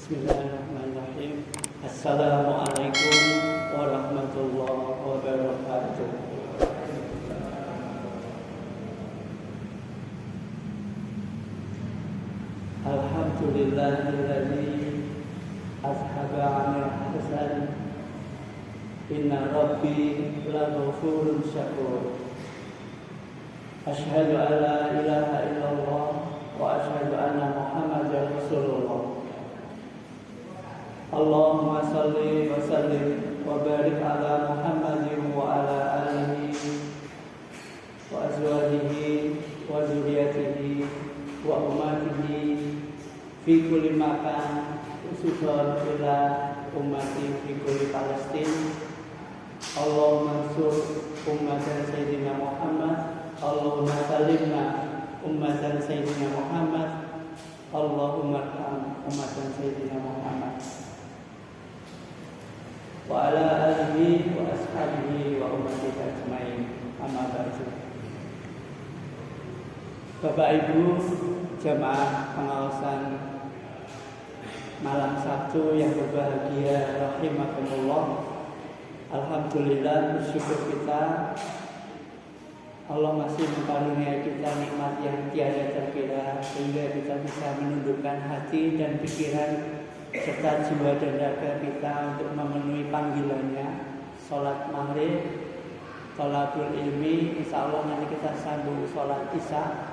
Bismillahirrahmanirrahim. Assalamualaikum warahmatullahi wabarakatuh. Alhamdulillahilladzi azhaba 'anil hasan. Inna rabbi laghafurun syakur. Asyhadu an la ilaha illallah wa asyhadu anna Muhammadar Rasulullah. Allahumma salli wa sallim wa barik ala Muhammadin wa ala alihi wa azwajihi wa dzurriyyatihi wa ummatihi fi kulli makan, khususan ila ummati fi kulli Palestin. Allahumma ansur ummatan Sayyidina Muhammad, Allahumma salimna ummatan Sayyidina Muhammad, Allahumma arham ummatan Sayyidina Muhammad wa ala alihi wa ashabihi wa ummatihi ajmain. Amma ba'du. Bapak Ibu jamaah pengawasan malam Sabtu yang berbahagia rahimakumullah. Alhamdulillah, bersyukur kita Allah masih mengaruniai kita nikmat yang tiada terkira, sehingga kita bisa menundukkan hati dan pikiran serta jiwa dan raga kita untuk memenuhi panggilannya. Sholat maghrib, thalabul ilmi, insya Allah nanti kita sambung sholat isya.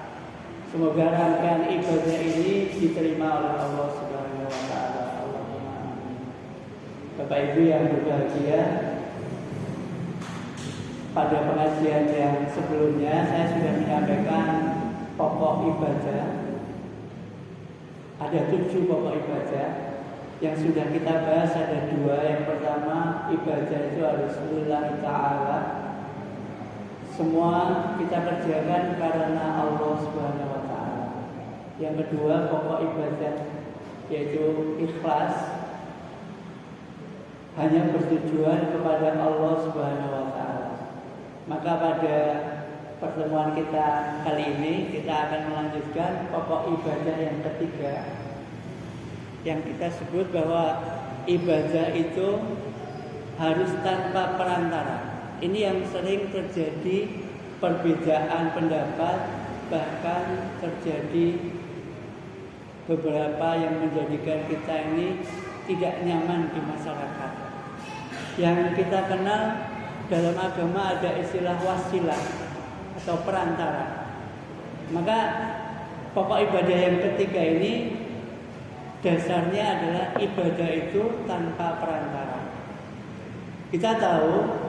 Semoga rangkaian ibadah ini diterima oleh Allah Subhanahu wa Ta'ala. Allahumma amin. Bapak Ibu yang berbahagia, pada pengajian yang sebelumnya saya sudah menyampaikan pokok ibadah. Ada 7 pokok ibadah. Yang sudah kita bahas ada 2. Yang pertama, ibadah itu harus lillahi ta'ala. Semua kita kerjakan karena Allah Subhanahu wa Ta'ala. Yang kedua, pokok ibadah yaitu ikhlas, hanya bertujuan kepada Allah Subhanahu wa Ta'ala. Maka pada pertemuan kita kali ini kita akan melanjutkan pokok ibadah yang ketiga, yang kita sebut bahwa ibadah itu harus tanpa perantara. Ini yang sering terjadi perbedaan pendapat, bahkan terjadi beberapa yang menjadikan kita ini tidak nyaman di masyarakat. Yang kita kenal dalam agama ada istilah wasilah atau perantara. Maka pokok ibadah yang ketiga ini dasarnya adalah ibadah itu tanpa perantara. Kita tahu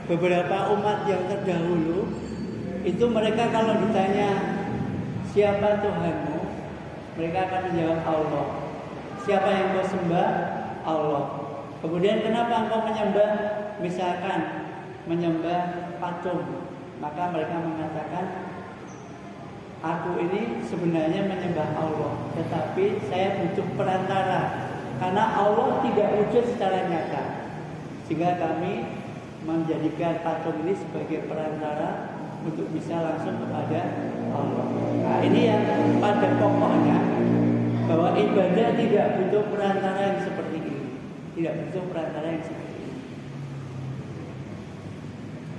beberapa umat yang terdahulu itu mereka kalau ditanya siapa Tuhanmu, mereka akan menjawab Allah. Siapa yang kau sembah? Allah. Kemudian kenapa engkau menyembah, misalkan menyembah patung? Maka mereka mengatakan, aku ini sebenarnya menyembah Allah, tetapi saya butuh perantara karena Allah tidak wujud secara nyata, sehingga kami menjadikan patung ini sebagai perantara untuk bisa langsung kepada Allah. Nah, ini yang pada pokoknya bahwa ibadah tidak butuh perantara yang seperti ini, tidak butuh perantara yang seperti ini.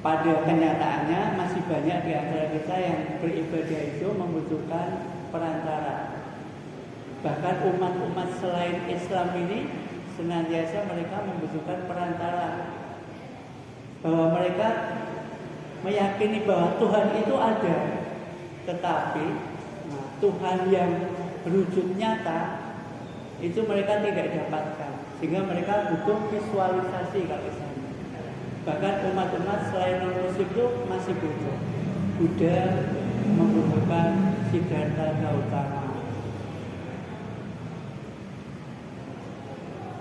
Pada kenyataannya masih banyak di antara kita yang beribadah itu membutuhkan perantara. Bahkan umat-umat selain Islam ini senantiasa mereka membutuhkan perantara. Bahwa mereka meyakini bahwa Tuhan itu ada, tetapi Tuhan yang berwujud nyata itu mereka tidak dapatkan, sehingga mereka butuh visualisasi kalau misalnya. Bahkan umat-umat selain non-Muslim itu masih butuh. Buddha membutuhkan Siddhartha Gautama.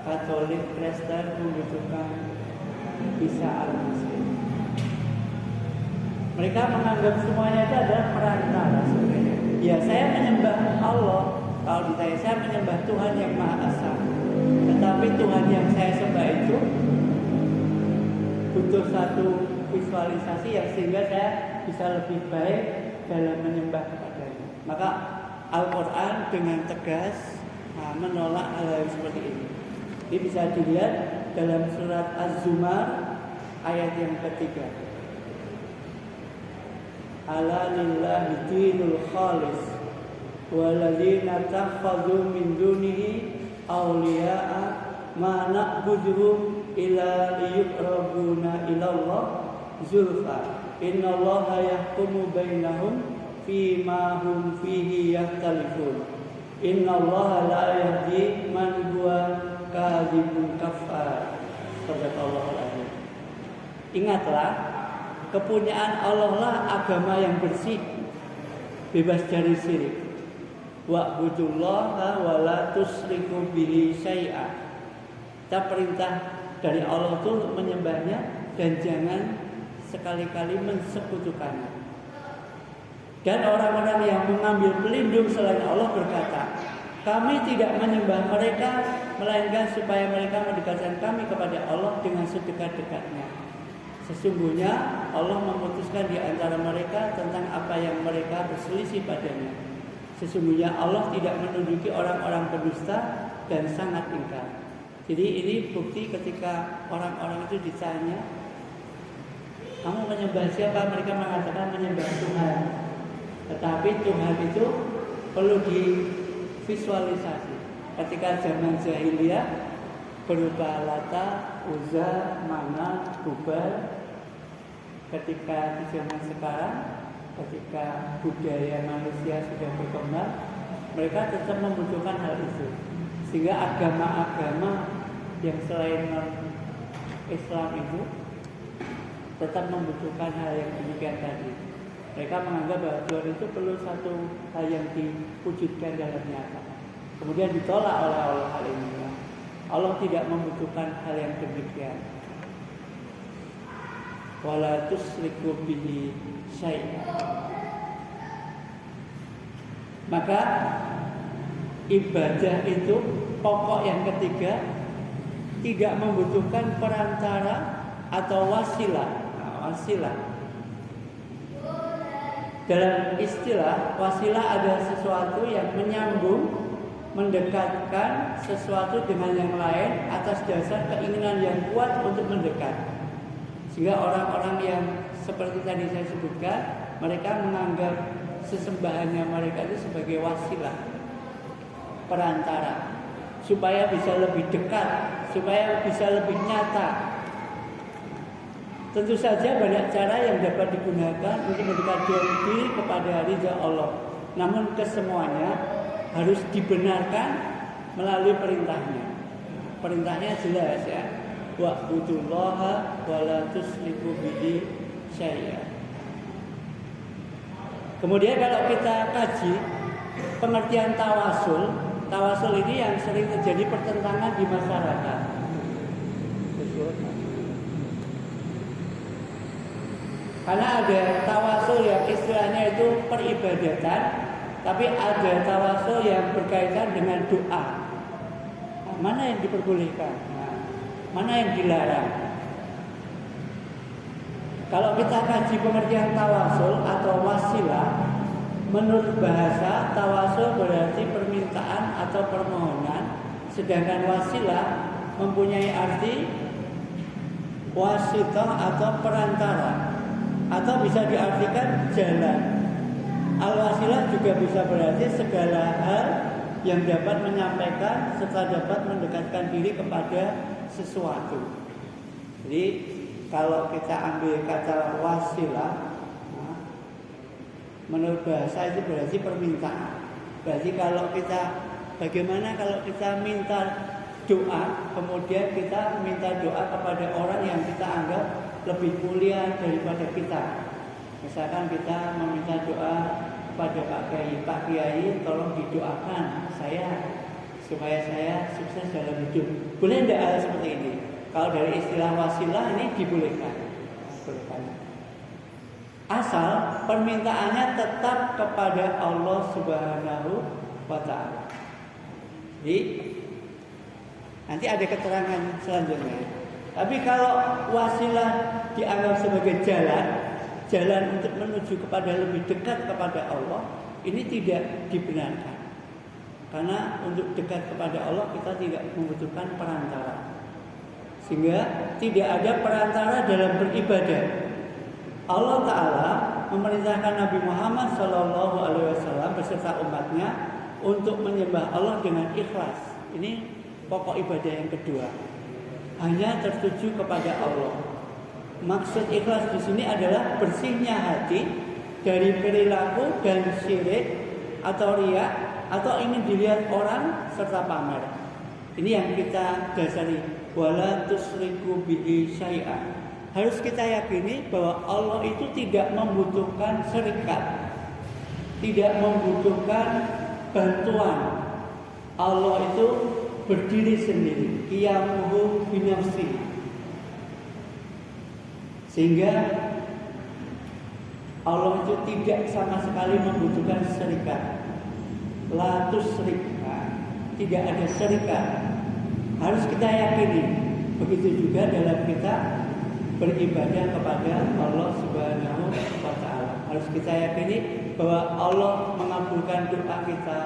Katolik Kristen membutuhkan Isa al-Masih. Mereka menganggap semuanya itu adalah perantara sebenarnya. Ya, saya menyembah Allah. Kalau ditanya, saya menyembah Tuhan yang Maha Esa. Tetapi Tuhan yang saya sembah itu butuh satu visualisasi yang sehingga saya bisa lebih baik dalam menyembah kepadanya. Maka Al-Quran dengan tegas menolak hal-hal seperti ini. Ini bisa dilihat dalam surat Az-Zumar ayat yang ketiga. Ala lillahi dinul khalis waladzina takhadhu min dunihi awliya'a ma na'buduhum illa liyuqrabuna ilallah zulfa innallaha yahkumu bainahum fima hum fihi yahtalifun innallaha la yahdi man huwa kadzibun kafar. Sadaqallahul azim. Ingatlah, kepunyaan Allah lah agama yang bersih, bebas dari syirik. Wa'budullaha wa la tusyriku bihi syai'a. Kita perintah dari Allah itu untuk menyembahnya dan jangan sekali-kali mensekutukannya. Dan orang-orang yang mengambil pelindung selain Allah berkata, kami tidak menyembah mereka, melainkan supaya mereka mendekatkan kami kepada Allah dengan sedekat-dekatnya. Sesungguhnya Allah memutuskan di antara mereka tentang apa yang mereka berselisih padanya. Sesungguhnya Allah tidak menunjuki orang-orang pendusta dan sangat ingkar. Jadi ini bukti ketika orang-orang itu ditanya, kamu menyembah siapa? Mereka mengatakan menyembah Tuhan. Tetapi Tuhan itu perlu divisualisasi. Ketika zaman jahiliyah berupa Lata, Uzza, Manat, Hubal. Ketika di zaman sekarang, ketika budaya manusia sudah berkembang, mereka tetap membutuhkan hal itu. Sehingga agama-agama yang selain Islam itu tetap membutuhkan hal yang demikian tadi. Mereka menganggap bahwa Tuhan itu perlu satu hal yang diwujudkan dalam nyata. Kemudian ditolak oleh Allah hal ini. Allah tidak membutuhkan hal yang demikian. Wala tusyriku bihi syai'a. Maka ibadah itu pokok yang ketiga tidak membutuhkan perantara atau wasilah. Wasilah. Dalam istilah wasilah adalah sesuatu yang menyambung, mendekatkan sesuatu dengan yang lain atas dasar keinginan yang kuat untuk mendekat. Sehingga orang-orang yang seperti tadi saya sebutkan, mereka menganggap sesembahannya mereka itu sebagai wasilah, perantara, supaya bisa lebih dekat, supaya bisa lebih nyata. Tentu saja banyak cara yang dapat digunakan untuk mendekatkan diri kepada ridha Allah. Namun kesemuanya harus dibenarkan melalui perintahnya. Perintahnya jelas ya. Wa'budullaha wa la tusyriku bihi syai'a. Kemudian kalau kita kaji pengertian tawasul, tawasul ini yang sering terjadi pertentangan di masyarakat. Karena ada tawasul yang istilahnya itu peribadatan, tapi ada tawasul yang berkaitan dengan doa. Nah, mana yang diperbolehkan? Nah, mana yang dilarang? Kalau kita kaji pengertian tawasul atau wasilah, menurut bahasa tawasul berarti permintaan atau permohonan, sedangkan wasilah mempunyai arti wasitah atau perantara, atau bisa diartikan jalan. Al-wasilah juga bisa berarti segala hal yang dapat menyampaikan serta dapat mendekatkan diri kepada sesuatu. Jadi kalau kita ambil kata wasilah, menurut bahasa itu berarti permintaan. Berarti kalau kita, bagaimana kalau kita minta doa, kemudian kita minta doa kepada orang yang kita anggap lebih mulia daripada kita. Misalkan kita meminta doa kepada Pak Kiai, tolong didoakan saya supaya saya sukses dalam hidup. Boleh tidak hal seperti ini? Kalau dari istilah wasilah ini dibolehkan. Asal permintaannya tetap kepada Allah Subhanahu wa Ta'ala. Jadi nanti ada keterangan selanjutnya. Tapi kalau wasilah dianggap sebagai jalan untuk menuju kepada lebih dekat kepada Allah, ini tidak dibenarkan. Karena untuk dekat kepada Allah kita tidak membutuhkan perantara. Sehingga tidak ada perantara dalam beribadah. Allah Ta'ala memerintahkan Nabi Muhammad SAW beserta umatnya untuk menyembah Allah dengan ikhlas. Ini pokok ibadah yang kedua. Hanya tertuju kepada Allah. Maksud ikhlas di sini adalah bersihnya hati dari perilaku dan syirik atau riya atau ingin dilihat orang serta pamer. Ini yang kita dasari, wala tusriku bihi syai'an. Harus kita yakini bahwa Allah itu tidak membutuhkan syarikat, tidak membutuhkan bantuan. Allah itu berdiri sendiri, qiyamuhu binafsihi. Sehingga Allah itu tidak sama sekali membutuhkan syarikat. La tusyrika, tidak ada syarikat. Harus kita yakini. Begitu juga dalam kita beribadah kepada Allah Subhanahu wa Ta'ala. Harus kita yakini bahwa Allah mengabulkan doa kita,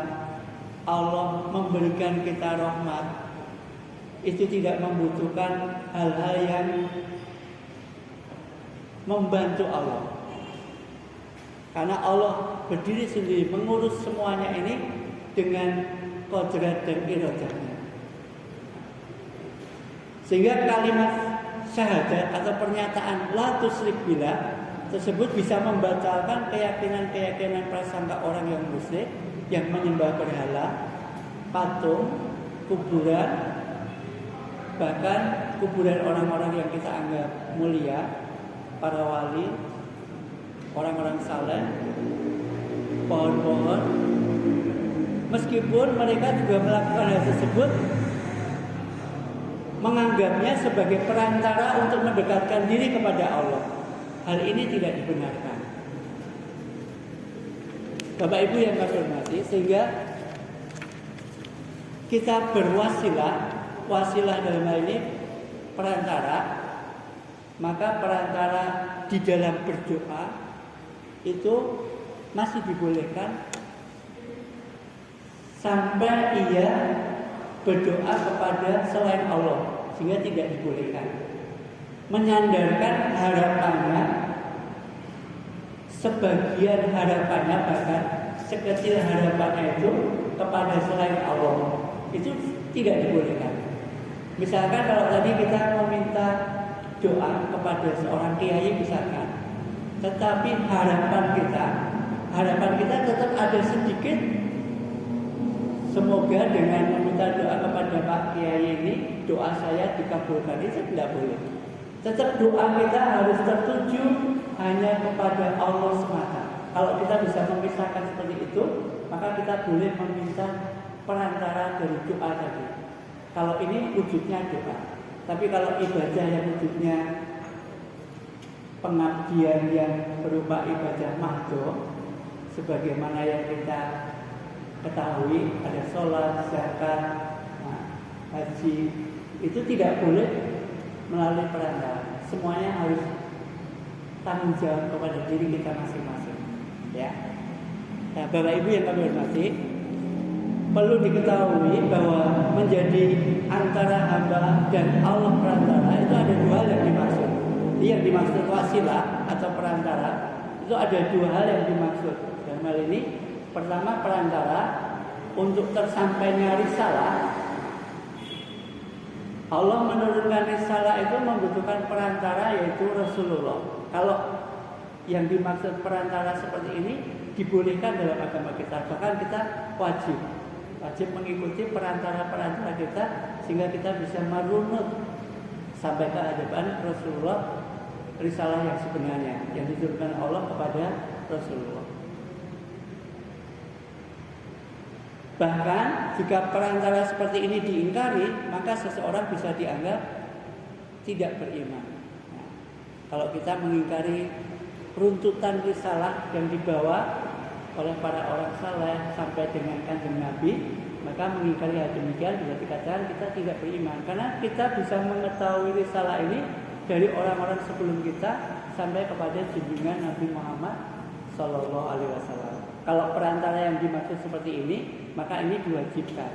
Allah memberikan kita rahmat. Itu tidak membutuhkan hal-hal yang membantu Allah. Karena Allah berdiri sendiri mengurus semuanya ini dengan qudrat dan iradahnya. Sehingga kalimat syahadat atau pernyataan la tusyrik billah tersebut bisa membatalkan keyakinan-keyakinan prasangka orang yang musyrik yang menyembah berhala, patung, kuburan, bahkan kuburan orang-orang yang kita anggap mulia, para wali, orang-orang saleh, pohon-pohon. Meskipun mereka juga melakukan hal tersebut, menganggapnya sebagai perantara untuk mendekatkan diri kepada Allah. Hal ini tidak dibenarkan. Bapak Ibu yang kami hormati, sehingga kita berwasilah, wasilah dalam hal ini perantara, maka perantara di dalam berdoa itu masih dibolehkan sampai ia berdoa kepada selain Allah, sehingga tidak dibolehkan. Menyandarkan harapannya, sebagian harapannya bahkan sekecil harapannya itu kepada selain Allah, itu tidak dibolehkan. Misalkan kalau tadi kita meminta doa kepada seorang kiai misalkan, tetapi harapan kita tetap ada sedikit, semoga dengan meminta doa kepada Pak Kiai ini doa saya dikabulkan, itu tidak boleh. Tetap doa kita harus tertuju hanya kepada Allah semata. Kalau kita bisa memisahkan seperti itu, maka kita boleh meminta perantara dari doa tadi. Kalau ini wujudnya doa. Tapi kalau ibadah yang wujudnya pengabdian yang berupa ibadah mahdoh, sebagaimana yang kita ketahui, ada sholat, zakat, haji, itu tidak boleh melalui perantara. Semuanya harus tanggung jawab kepada diri kita masing-masing. Ya. Nah, Bapak Ibu yang kami hormati, perlu diketahui bahwa menjadi antara hamba dan Allah perantara itu ada dua hal yang dimaksud. Yang dimaksud wasilah atau perantara itu ada dua hal yang dimaksud. Dalam hal ini, pertama perantara untuk tersampainya risalah. Allah menurunkan risalah itu membutuhkan perantara, yaitu Rasulullah. Kalau yang dimaksud perantara seperti ini dibolehkan dalam agama kita, bahkan kita wajib mengikuti perantara-perantara kita sehingga kita bisa merunut sampai ke hadapan Rasulullah risalah yang sebenarnya yang diturunkan Allah kepada Rasulullah. Bahkan jika perantara seperti ini diingkari, maka seseorang bisa dianggap tidak beriman. Nah, kalau kita mengingkari runtutan risalah yang dibawa oleh para orang saleh sampai dengan Kanjeng Nabi, maka mengingkari hal demikian bisa dikatakan kita tidak beriman. Karena kita bisa mengetahui risalah ini dari orang-orang sebelum kita sampai kepada junjungan Nabi Muhammad Sallallahu Alaihi Wasallam. Kalau perantara yang dimaksud seperti ini, maka ini diwajibkan.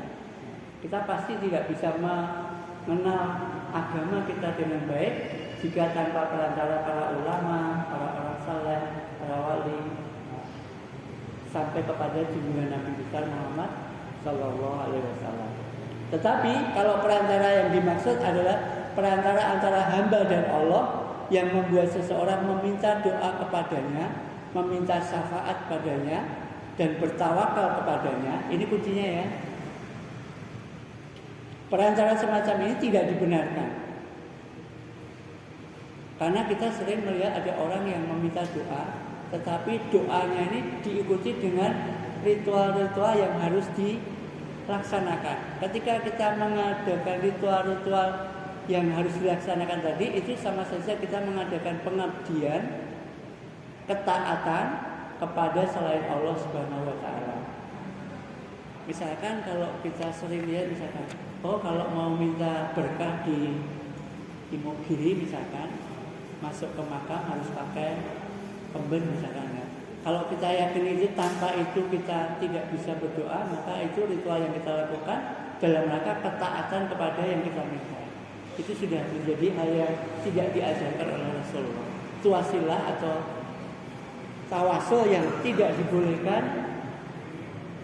Kita pasti tidak bisa mengenal agama kita dengan baik jika tanpa perantara para ulama, para orang saleh, para wali, sampai kepada junjungan Nabi besar Muhammad Sallallahu Alaihi Wasallam. Tetapi kalau perantara yang dimaksud adalah perantara antara hamba dan Allah yang membuat seseorang meminta doa kepadanya, meminta syafaat padanya, dan bertawakal kepadanya. Ini kuncinya ya. Perantara semacam ini tidak dibenarkan. Karena kita sering melihat ada orang yang meminta doa, tetapi doanya ini diikuti dengan ritual-ritual yang harus dilaksanakan. Ketika kita mengadakan ritual-ritual yang harus dilaksanakan tadi, itu sama saja kita mengadakan pengabdian, ketaatan kepada selain Allah Subhanahu wa taala. Misalkan kalau kita sering lihat misalkan, kalau mau minta berkah di Imogiri misalkan, masuk ke makam harus pakai kemben misalkan ya. Kalau kita yakin itu tanpa itu kita tidak bisa berdoa, maka itu ritual yang kita lakukan dalam rangka ketaatan kepada yang kita minta. Itu sudah menjadi hal yang tidak diajarkan oleh Rasulullah. Itu wasilah atau tawasul yang tidak dibolehkan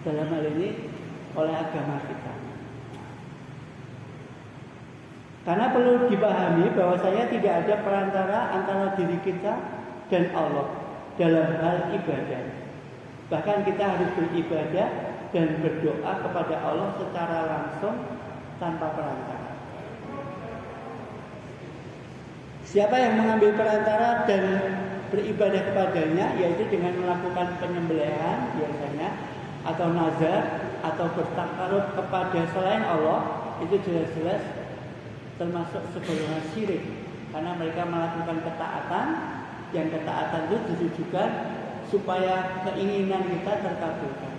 dalam hal ini oleh agama kita. Karena perlu dipahami bahwasanya tidak ada perantara antara diri kita dan Allah dalam hal ibadah. Bahkan kita harus beribadah dan berdoa kepada Allah secara langsung tanpa perantara. Siapa yang mengambil perantara dan beribadah kepadanya, yaitu dengan melakukan penyembelihan biasanya, atau nazar, atau bertakarub kepada selain Allah, itu jelas-jelas termasuk segolongan syirik. Karena mereka melakukan ketaatan, yang ketaatan itu ditujukan supaya keinginan kita terkabulkan.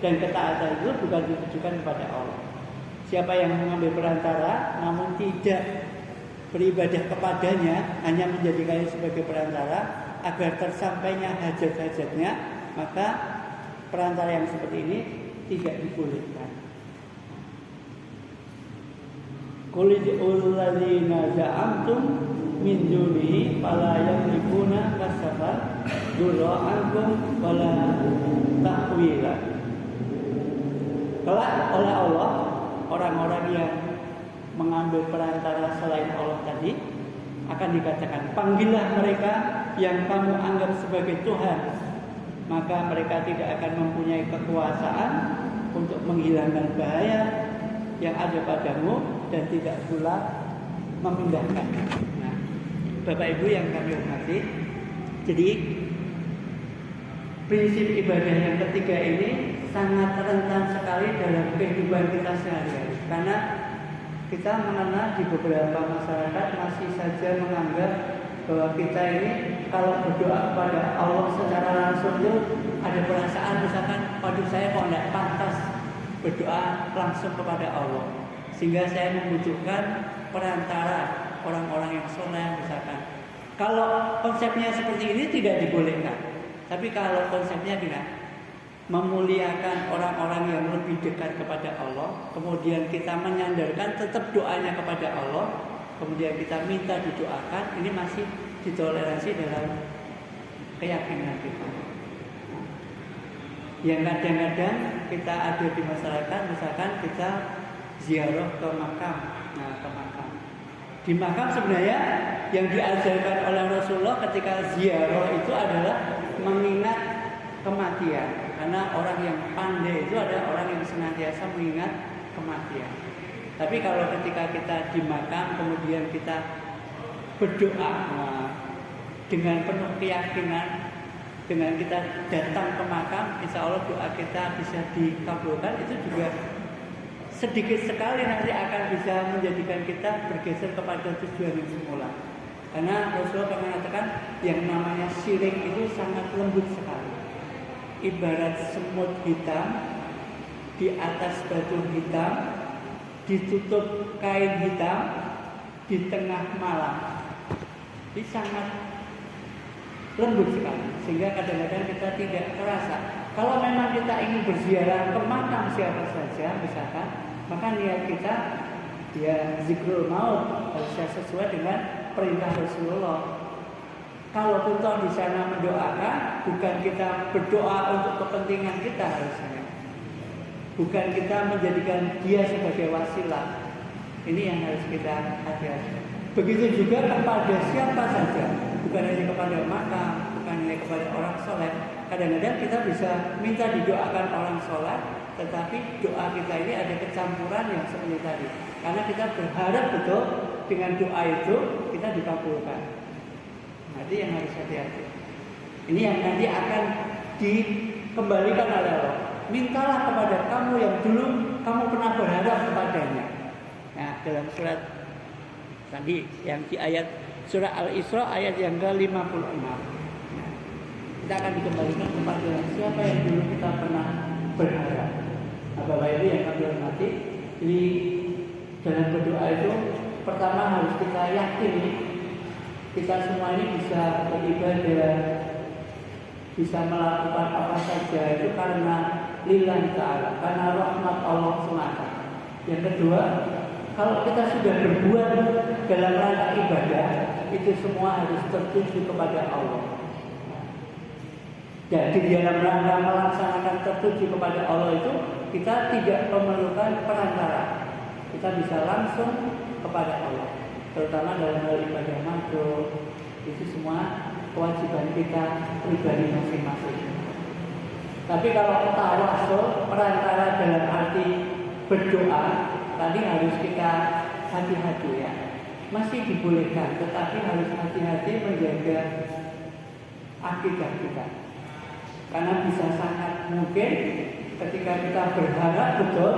Dan ketaatan itu bukan ditujukan kepada Allah. Siapa yang mengambil perantara namun tidak beribadah kepadanya, hanya menjadikannya sebagai perantara agar tersampainya hajat-hajatnya, maka perantara yang seperti ini tidak dibolehkan. Qul ud'ul ladzina za'amtum min dunihi fala yamlikuna kasafan durra ankum wala tahwila. Kelak oleh Allah orang-orang yang mengambil perantara selain Allah tadi akan dikatakan, panggillah mereka yang kamu anggap sebagai Tuhan, maka mereka tidak akan mempunyai kekuasaan untuk menghilangkan bahaya yang ada padamu dan tidak pula memindahkan. Nah, Bapak Ibu yang kami hormati, jadi prinsip ibadah yang ketiga ini sangat rentan sekali dalam kehidupan kita sehari-hari. Karena kita mengenal di beberapa masyarakat masih saja menganggap bahwa kita ini kalau berdoa kepada Allah secara langsung itu ada perasaan misalkan, waduh saya kok tidak pantas berdoa langsung kepada Allah, sehingga saya membutuhkan perantara orang-orang yang soleh misalkan. Kalau konsepnya seperti ini tidak dibolehkan, tapi kalau konsepnya tidak memuliakan orang-orang yang lebih dekat kepada Allah, kemudian kita menyandarkan tetap doanya kepada Allah, kemudian kita minta didoakan, ini masih ditoleransi dalam keyakinan kita. Yang kadang-kadang kita ada di masyarakat, misalkan kita ziarah ke makam. Nah, ke makam. Di makam sebenarnya yang diajarkan oleh Rasulullah ketika ziarah itu adalah mengingat kematian. Karena orang yang pandai itu adalah orang yang senantiasa mengingat kematian. Tapi kalau ketika kita di makam kemudian kita berdoa dengan penuh keyakinan, dengan kita datang ke makam, insya Allah doa kita bisa dikabulkan, itu juga sedikit sekali nanti akan bisa menjadikan kita bergeser kepada tujuan yang semula. Karena Rasulullah mengatakan yang namanya syirik itu sangat lembut sekali. Ibarat semut hitam di atas batu hitam, ditutup kain hitam di tengah malam. Ini sangat lembut sekali, sehingga kadang-kadang kita tidak terasa. Kalau memang kita ingin berziarah ke makam siapa saja misalkan, maka niat kita ya zikrul maut harus sesuai dengan perintah Rasulullah. Kalau kita di sana mendoakan, bukan kita berdoa untuk kepentingan kita harusnya, bukan kita menjadikan dia sebagai wasilah. Ini yang harus kita hati-hati. Begitu juga kepada siapa saja, bukan hanya kepada makam, bukan hanya kepada orang soleh. Kadang-kadang kita bisa minta didoakan orang soleh, tetapi doa kita ini ada kecampuran yang seperti tadi. Karena kita berharap betul dengan doa itu kita dikabulkan. Nanti yang harus hati-hati. Ini yang nanti akan dikembalikan oleh Allah. Mintalah kepada kamu yang dulu kamu pernah berharap kepadanya. Nah, dalam surat tadi yang di ayat surah Al-Isra ayat yang ke-56. Nah, kita akan dikembalikan kepada siapa yang dulu kita pernah berharap. Nah, Bapak Ibu yang kami hormati, jadi dalam berdoa itu pertama harus kita yakini kita semua ini bisa beribadah, bisa melakukan apa saja itu karena lillahi ta'ala, karena rahmat Allah semata. Yang kedua, kalau kita sudah berbuat dalam rangka ibadah, itu semua harus tertuju kepada Allah. Jadi dalam rangka melaksanakan tertuju kepada Allah itu, kita tidak memerlukan perantara. Kita bisa langsung kepada Allah. Terutama dalam hal ibadah makhluk, itu semua kewajiban kita pribadi masing-masing. Tapi kalau tawasul, perantara dalam arti berdoa, tadi harus kita hati-hati ya. Masih dibolehkan, tetapi harus hati-hati menjaga akidah kita. Karena bisa sangat mungkin ketika kita berharap betul,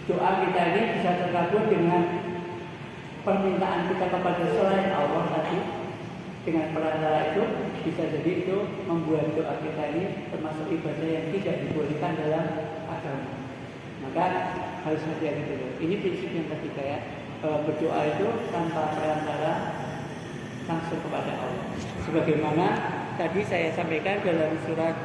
doa kita ini bisa terkabul dengan permintaan kita kepada selain Allah tadi. Dengan perantara itu bisa jadi itu membuat doa kita ini termasuk ibadah yang tidak dibolehkan dalam agama. Maka harus hati-hati dulu. Ini prinsip yang ketiga ya, bahwa berdoa itu tanpa perantara langsung kepada Allah. Sebagaimana tadi saya sampaikan dalam surat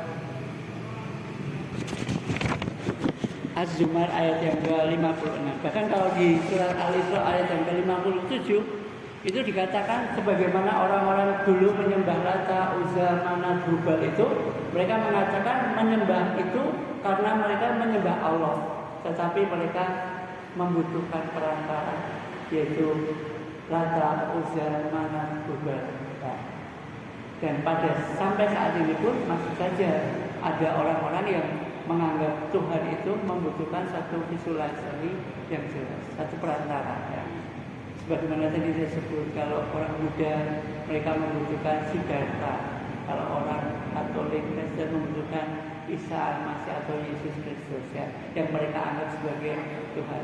Az-Zumar ayat yang ke-56. Bahkan kalau di surat Al-Isra ayat yang ke-57 itu dikatakan sebagaimana orang-orang dulu menyembah Lata, Uzza, Manat, Hubal itu, mereka mengatakan menyembah itu karena mereka menyembah Allah, tetapi mereka membutuhkan perantara, yaitu Lata, Uzza, Manat, Hubal. Dan sampai saat ini pun masih saja ada orang-orang yang menganggap Tuhan itu membutuhkan satu visualisasi yang jelas, satu perantara. Ya. Sebagaimana tadi saya sebut, kalau orang Buddha mereka membutuhkan Siddhartha, kalau orang Katolik Kristen membutuhkan Isa Al-Masih atau Yesus Kristus ya, yang mereka anggap sebagai Tuhan.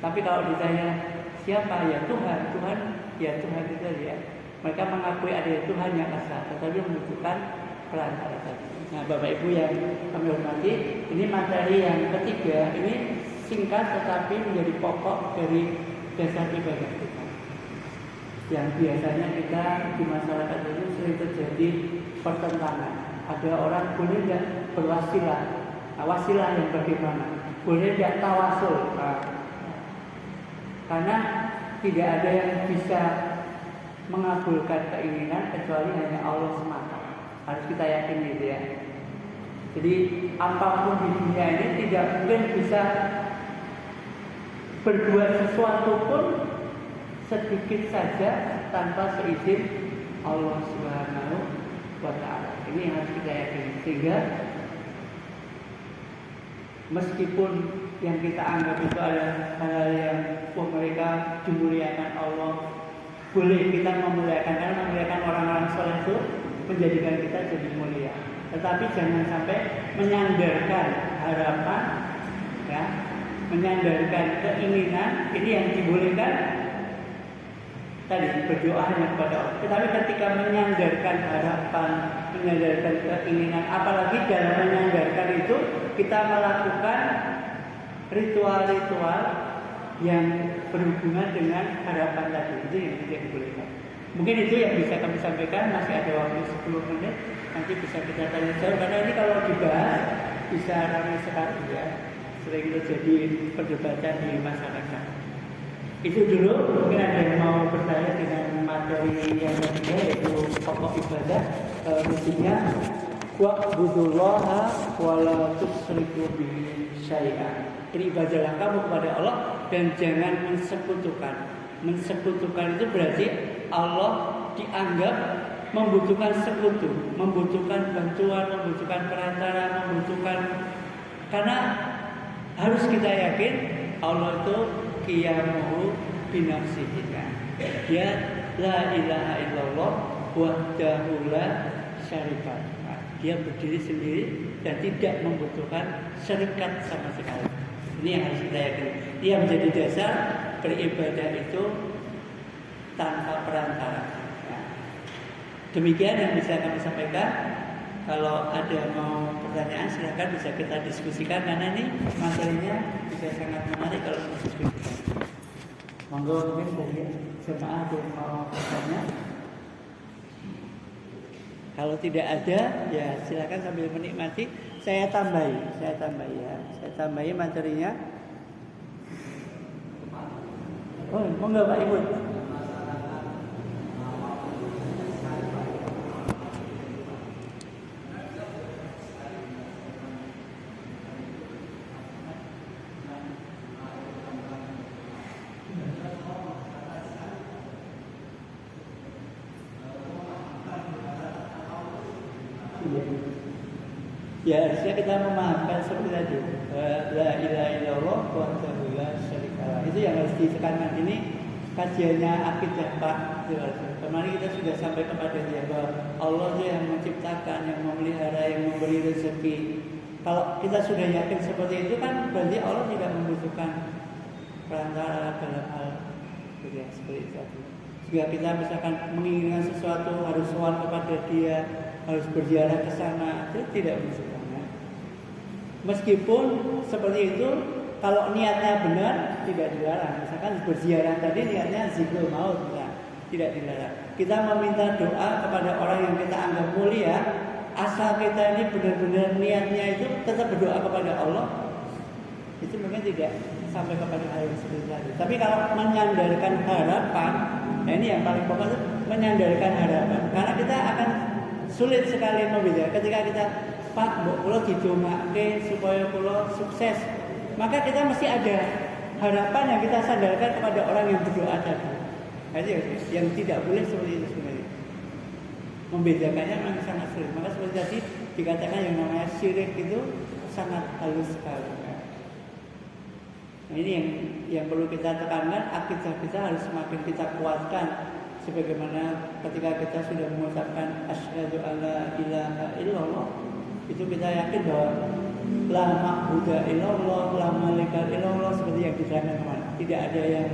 Tapi kalau ditanya siapa ya Tuhan, ya Tuhan itu ya. Mereka mengakui ada Tuhan yang esa, tetapi membutuhkan perantara tadi. Nah, Bapak Ibu yang kami hormati, ini materi yang ketiga, ini singkat tetapi menjadi pokok dari dasar ibadah kita. Yang biasanya kita di masyarakat itu sering terjadi pertentangan. Ada orang boleh tidak berwasilah, nah, wasilah yang bagaimana? Boleh tidak tawasul? Nah, karena tidak ada yang bisa mengabulkan keinginan kecuali hanya Allah semata. Harus kita yakin gitu ya. Jadi apapun di dunia ini tidak mungkin bisa berbuat sesuatu pun sedikit saja tanpa seizin Allah Subhanahu wa Ta'ala. Ini yang harus kita yakini. Sehingga meskipun yang kita anggap itu adalah hal-hal yang mereka dimuliakan Allah, boleh kita memuliakan, karena memuliakan orang-orang soleh itu menjadikan kita jadi mulia. Tetapi jangan sampai menyandarkan harapan, ya, menyandarkan keinginan. Ini yang dibolehkan tadi berdoa hanya kepada Allah. Tetapi ketika menyandarkan harapan, menyandarkan keinginan, apalagi dalam menyandarkan itu kita melakukan ritual-ritual yang berhubungan dengan harapan tadi, itu yang tidak dibolehkan. Mungkin itu yang bisa kami sampaikan. Masih ada waktu 10 menit. Nanti bisa kita tanya jawab. Karena ini kalau dibahas bisa ramai sekali ya. Sering terjadi perdebatan di masyarakat. Itu dulu. Mungkin ada yang mau bertanya dengan materi yang ketiga, yaitu pokok ibadah. Mestinya wa'budullaha wa la tusyriku bihi syai'an. Beribadahlah kamu kepada Allah dan jangan mensekutukan. Mensekutukan itu berarti Allah dianggap membutuhkan sekutu, membutuhkan bantuan, membutuhkan perantara, membutuhkan, karena harus kita yakin Allah itu qiyamuhu binafsihi. Dia la ilaha illallah wahdahu la syarika. Dia berdiri sendiri dan tidak membutuhkan syarikat sama sekali. Ini yang harus kita yakini. Dia menjadi dasar beribadah itu tanpa perantara. Demikian yang bisa kami sampaikan. Kalau ada mau pertanyaan silakan bisa kita diskusikan, karena ini materinya bisa sangat menarik kalau didiskusikan. Monggo mungkin dari jemaah yang mau bertanya. Kalau tidak ada, ya silakan sambil menikmati. Saya tambahi ya. Saya tambahi materinya. Oh, monggo Pak Ibu. Ya harusnya kita memahamkan seperti tadi, la ilaha illallah wahdahu la syarikalah. Itu yang harus ditekankan. Ini kajiannya akidah Pak. Kemarin kita sudah sampai kepada dia bahwa Allah dia yang menciptakan, yang memelihara, yang memberi rezeki. Kalau kita sudah yakin seperti itu kan berarti Allah tidak membutuhkan perantara dalam hal seperti itu. Jika kita misalkan menginginkan sesuatu harus sowan kepada dia, harus berziarah ke sana, itu tidak membutuhkan. Meskipun seperti itu, kalau niatnya benar tidak dilarang. Misalkan berziarah tadi niatnya zikrul maut, tidak dilarang. Kita meminta doa kepada orang yang kita anggap mulia, asal kita ini benar-benar niatnya itu tetap berdoa kepada Allah, itu mungkin tidak sampai kepada hal yang seperti tadi. Tapi kalau menyandarkan harapan, nah ini yang paling pokok itu menyandarkan harapan. Karena kita akan sulit sekali membedakan ketika kita Pak, mbok kula didongake supaya kula sukses. Maka kita mesti ada harapan yang kita sandarkan kepada orang yang berdoa tadi. Jadi yang tidak boleh seperti itu sebenarnya. Membedakannya memang sangat sulit. Maka seperti tadi dikatakan yang namanya syirik itu sangat halus sekali. Nah, ini yang perlu kita tekankan, akidah kita harus semakin kita kuatkan. Sebagaimana ketika kita sudah mengucapkan asyhadu alla ilaha illallah, itu kita yakin bahwa la ma'budu illallah, la malika illallah, seperti yang diterangkan kemarin. Tidak ada yang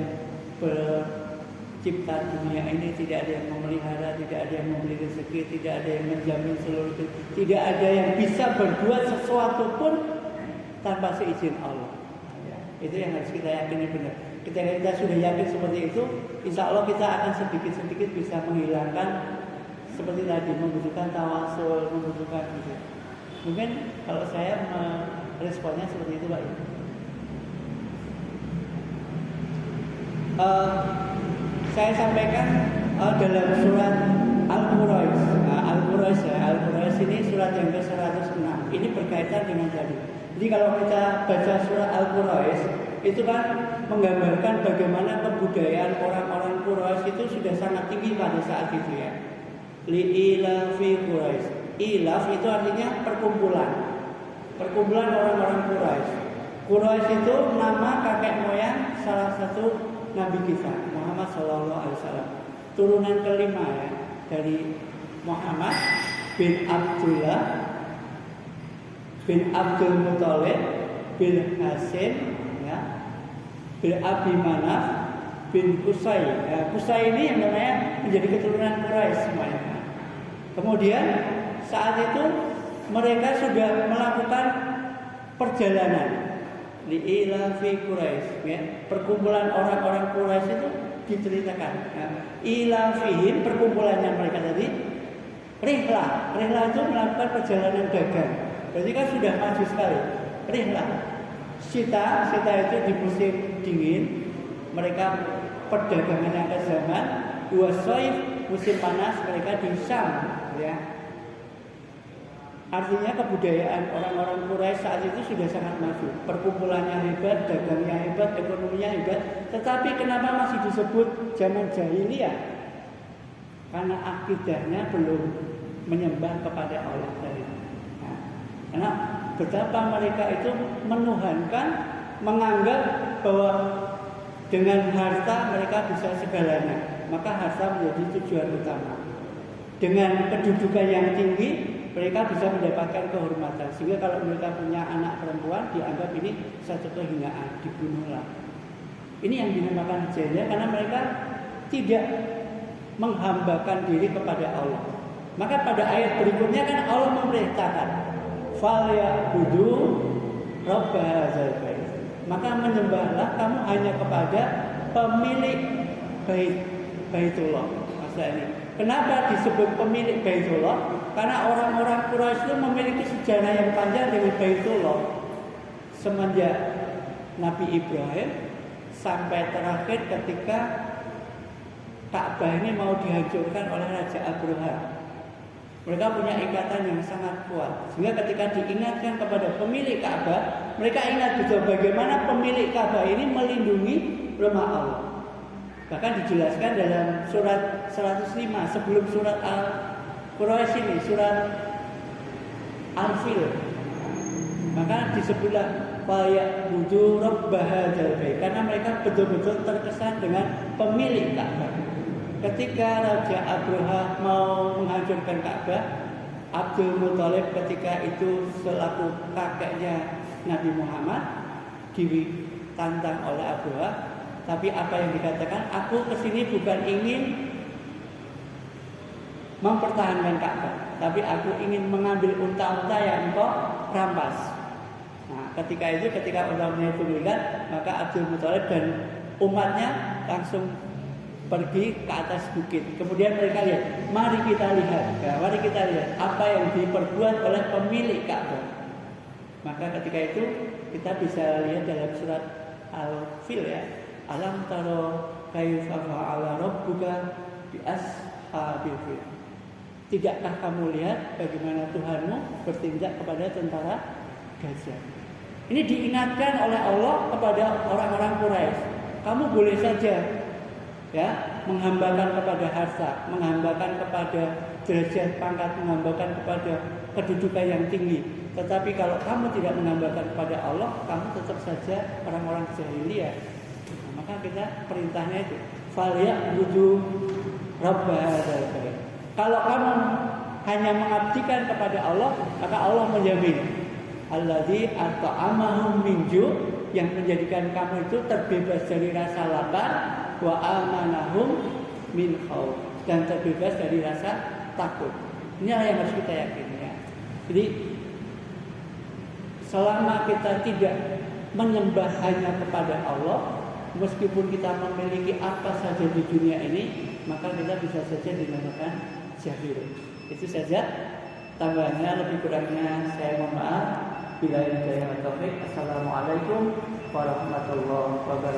pencipta dunia ini, tidak ada yang memelihara, tidak ada yang memberi rezeki, tidak ada yang menjamin seluruh itu, tidak ada yang bisa berbuat sesuatu pun tanpa seizin Allah. Itu yang harus kita yakini benar. Ketika kita sudah yakin seperti itu, insya Allah kita akan sedikit-sedikit bisa menghilangkan seperti tadi, membutuhkan tawasul, membutuhkan gitu. Mungkin kalau saya meresponnya seperti itu Pak. Saya sampaikan dalam surat Al-Quraish. Al-Quraish ini surat yang ke-106. Ini berkaitan dengan tadi. Jadi kalau kita baca surat Al-Quraish, itu kan menggambarkan bagaimana kebudayaan orang-orang Quraisy itu sudah sangat tinggi pada saat itu ya. Li'ilafi Quraisy. Ilaf itu artinya perkumpulan. Perkumpulan orang-orang Quraisy. Quraisy itu nama kakek moyang salah satu nabi kita, Muhammad sallallahu alaihi wasallam. Turunan kelima ya dari Muhammad bin Abdullah bin Abdul Muthalib bin Hasim ya, bin Abi Manaf bin Qusay. Ya, Qusay ini yang namanya menjadi keturunan Quraisy semuanya. Kemudian saat itu mereka sudah melakukan perjalanan Li'ilafi Quraisy, ya. Perkumpulan orang-orang Quraisy itu diceritakan. Ya. Ilafihim, perkumpulannya mereka tadi. Rihlah itu melakukan perjalanan dagang. Berarti kan sudah maju sekali. Rihlah. Sita itu di musim dingin. Mereka perdagangan yang ke zaman. Wasoif, musim panas, mereka di Syam, ya. Artinya kebudayaan orang-orang Quraisy saat itu sudah sangat maju. Perkumpulannya hebat, dagangnya hebat, ekonominya hebat. Tetapi kenapa masih disebut zaman jahiliyah? Karena akidahnya belum menyembah kepada Allah tadi. Nah, karena betapa mereka itu menuhankan, menganggap bahwa dengan harta mereka bisa segalanya. Maka harta menjadi tujuan utama. Dengan kedudukan yang tinggi, mereka bisa mendapatkan kehormatan. Sehingga kalau mereka punya anak perempuan, dianggap ini satu kehinaan, dibunuhlah. Ini yang dinamakan jahiliyah karena mereka tidak menghambakan diri kepada Allah. Maka pada ayat berikutnya kan Allah memerintahkan, "Falyabudu rabb hadzal bait." Maka menyembahlah kamu hanya kepada pemilik Baitullah. Masa ini. Kenapa disebut pemilik Baitullah? Karena orang-orang Quraisy itu memiliki sejarah yang panjang dengan Baitullah. Semenjak Nabi Ibrahim sampai terakhir ketika Ka'bah ini mau dihancurkan oleh Raja Abraha. Mereka punya ikatan yang sangat kuat. Sehingga ketika diingatkan kepada pemilik Ka'bah, mereka ingat betul bagaimana pemilik Ka'bah ini melindungi rumah Allah. Bahkan dijelaskan dalam surat 105 sebelum surat Quraisy ini, surat Al-Fil. Maka disebutlah Falyabudu rabb hadzal bait karena mereka betul-betul terkesan dengan pemilik Ka'bah. Ketika Raja Abraha mau menghancurkan Ka'bah, Abdul Muthalib ketika itu selaku kakeknya Nabi Muhammad ditantang oleh Abraha. Tapi apa yang dikatakan, aku kesini bukan ingin mempertahankan Ka'bah, tapi aku ingin mengambil unta-unta yang engkau rampas. Nah, ketika unta-unta itu melihat, maka Abdul Muthalib dan umatnya langsung pergi ke atas bukit. Kemudian mereka lihat, mari kita lihat apa yang diperbuat oleh pemilik Ka'bah. Maka ketika itu kita bisa lihat dalam surat Al-Fil, ya. Alam taro kaifa fa'ala rabbuka bi ashabil fil. Tidakkah kamu lihat bagaimana Tuhanmu bertindak kepada tentara gajah? Ini diingatkan oleh Allah kepada orang-orang Quraisy. Kamu boleh saja, ya, menghambakan kepada harta, menghambakan kepada derajat pangkat, menghambakan kepada kedudukan yang tinggi. Tetapi kalau kamu tidak menghambakan kepada Allah, kamu tetap saja orang-orang jahiliyah. Maka kita perintahnya itu falyabudu rabb hadzal bait. Kalau kamu hanya mengabdikan kepada Allah, maka Allah menjamin alladzi at'amahum min ju', yang menjadikan kamu itu terbebas dari rasa lapar, wa amanahum min khauf, dan terbebas dari rasa takut. Inilah yang harus kita yakini, ya. Jadi selama kita tidak menyembah hanya kepada Allah, meskipun kita memiliki apa saja di dunia ini, maka kita bisa saja dinamakan jahil. Itu saja. Tambahnya lebih kurangnya saya mohon maaf. Billahi taufiq. Assalamualaikum warahmatullahi wabarakatuh.